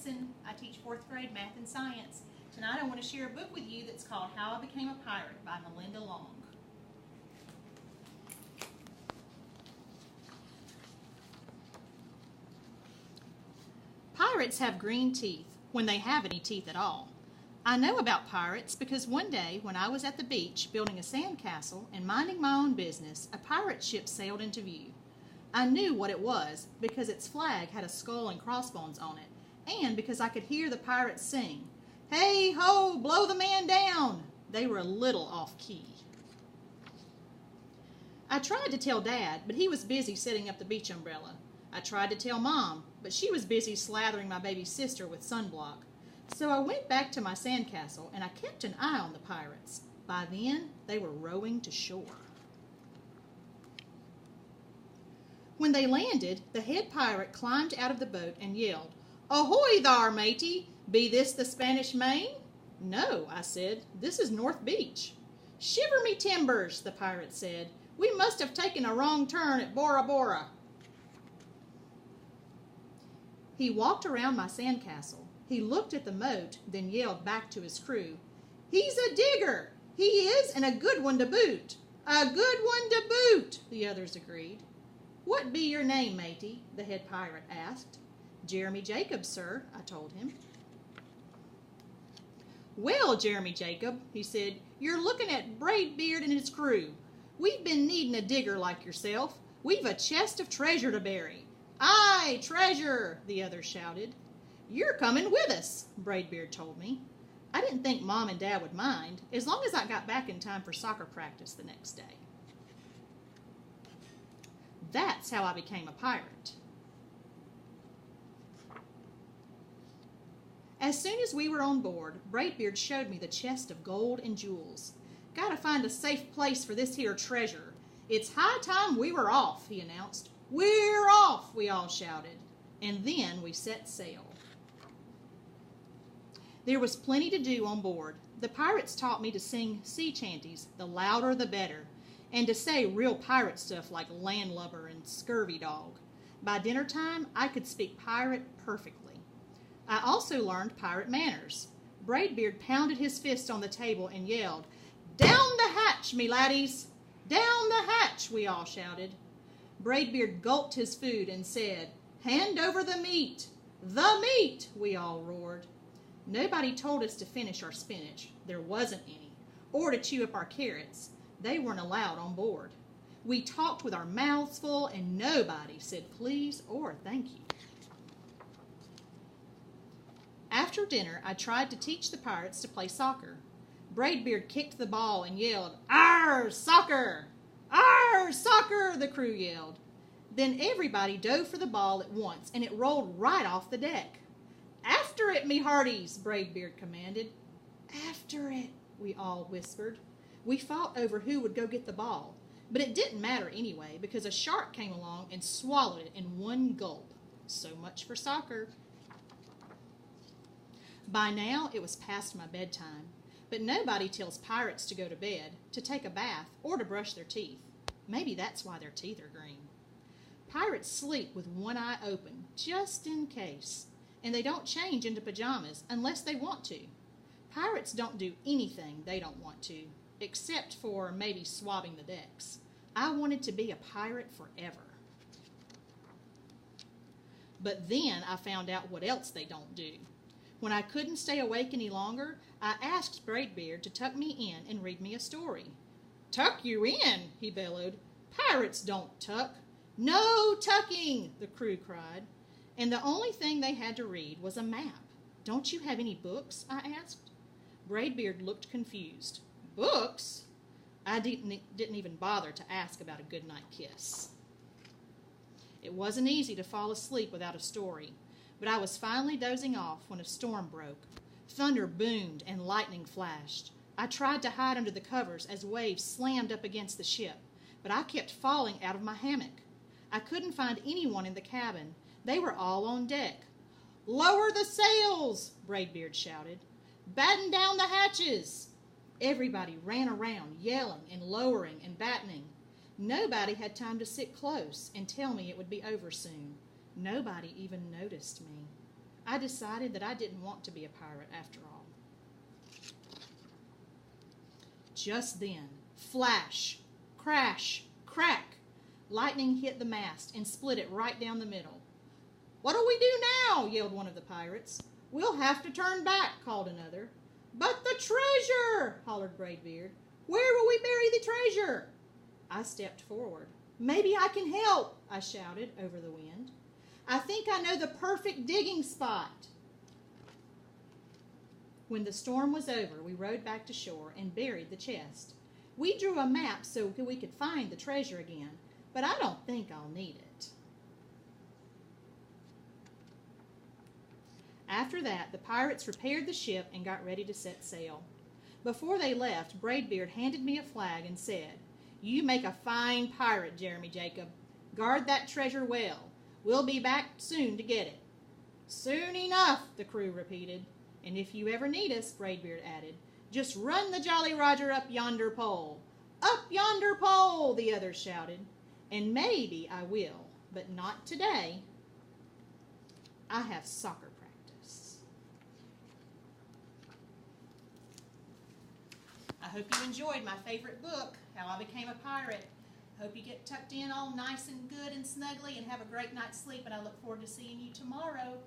Henson. I teach 4th grade math and science. Tonight I want to share a book with you that's called How I Became a Pirate by Melinda Long. Pirates have green teeth, when they have any teeth at all. I know about pirates because one day when I was at the beach building a sandcastle and minding my own business, a pirate ship sailed into view. I knew what it was because its flag had a skull and crossbones on it, and because I could hear the pirates sing, "Hey ho, blow the man down!" They were a little off key. I tried to tell Dad, but he was busy setting up the beach umbrella. I tried to tell Mom, but she was busy slathering my baby sister with sunblock. So I went back to my sandcastle and I kept an eye on the pirates. By then, they were rowing to shore. When they landed, the head pirate climbed out of the boat and yelled, "Ahoy thar, matey! Be this the Spanish Main?" "No," I said, "this is North Beach." "Shiver me timbers," the pirate said. "We must have taken a wrong turn at Bora Bora." He walked around my sandcastle. He looked at the moat, then yelled back to his crew, "He's a digger! He is, and a good one to boot!" "A good one to boot," the others agreed. "What be your name, matey?" the head pirate asked. "Jeremy Jacob, sir," I told him. "Well, Jeremy Jacob," he said, "you're looking at Braidbeard and his crew. We've been needing a digger like yourself. We've a chest of treasure to bury." "Aye, treasure!" the others shouted. "You're coming with us," Braidbeard told me. I didn't think Mom and Dad would mind, as long as I got back in time for soccer practice the next day. That's how I became a pirate. As soon as we were on board, Braidbeard showed me the chest of gold and jewels. "Gotta find a safe place for this here treasure. It's high time we were off," he announced. "We're off," we all shouted. And then we set sail. There was plenty to do on board. The pirates taught me to sing sea chanties, the louder the better, and to say real pirate stuff like landlubber and scurvy dog. By dinner time, I could speak pirate perfectly. I also learned pirate manners. Braidbeard pounded his fist on the table and yelled, "Down the hatch, me laddies! Down the hatch!" we all shouted. Braidbeard gulped his food and said, "Hand over the meat! The meat!" we all roared. Nobody told us to finish our spinach. There wasn't any. Or to chew up our carrots. They weren't allowed on board. We talked with our mouths full and nobody said please or thank you. After dinner, I tried to teach the pirates to play soccer. Braidbeard kicked the ball and yelled, "Arr, soccer! Arr, soccer!" the crew yelled. Then everybody dove for the ball at once and it rolled right off the deck. "After it, me hearties!" Braidbeard commanded. "After it," we all whispered. We fought over who would go get the ball, but it didn't matter anyway because a shark came along and swallowed it in one gulp. So much for soccer. By now it was past my bedtime, but nobody tells pirates to go to bed, to take a bath, or to brush their teeth. Maybe that's why their teeth are green. Pirates sleep with one eye open, just in case, and they don't change into pajamas unless they want to. Pirates don't do anything they don't want to, except for maybe swabbing the decks. I wanted to be a pirate forever. But then I found out what else they don't do. When I couldn't stay awake any longer, I asked Braidbeard to tuck me in and read me a story. "Tuck you in?" he bellowed. "Pirates don't tuck." "No tucking!" the crew cried. And the only thing they had to read was a map. "Don't you have any books?" I asked. Braidbeard looked confused. "Books?" I didn't even bother to ask about a goodnight kiss. It wasn't easy to fall asleep without a story, but I was finally dozing off when a storm broke. Thunder boomed and lightning flashed. I tried to hide under the covers as waves slammed up against the ship, but I kept falling out of my hammock. I couldn't find anyone in the cabin. They were all on deck. "Lower the sails!" Braidbeard shouted. "Batten down the hatches!" Everybody ran around, yelling and lowering and battening. Nobody had time to sit close and tell me it would be over soon. Nobody even noticed me. I decided that I didn't want to be a pirate after all. Just then, flash, crash, crack, lightning hit the mast and split it right down the middle. "What'll we do now?" yelled one of the pirates. "We'll have to turn back," called another. "But the treasure!" hollered Braidbeard. "Where will we bury the treasure?" I stepped forward. "Maybe I can help," I shouted over the wind. "I think I know the perfect digging spot." When the storm was over, we rowed back to shore and buried the chest. We drew a map so we could find the treasure again, but I don't think I'll need it. After that, the pirates repaired the ship and got ready to set sail. Before they left, Braidbeard handed me a flag and said, "You make a fine pirate, Jeremy Jacob. Guard that treasure well. We'll be back soon to get it." "Soon enough," the crew repeated. "And if you ever need us," Braidbeard added, "just run the Jolly Roger up yonder pole." "Up yonder pole," the others shouted. "And maybe I will, but not today. I have soccer practice." I hope you enjoyed my favorite book, How I Became a Pirate. Hope you get tucked in all nice and good and snuggly and have a great night's sleep, and I look forward to seeing you tomorrow.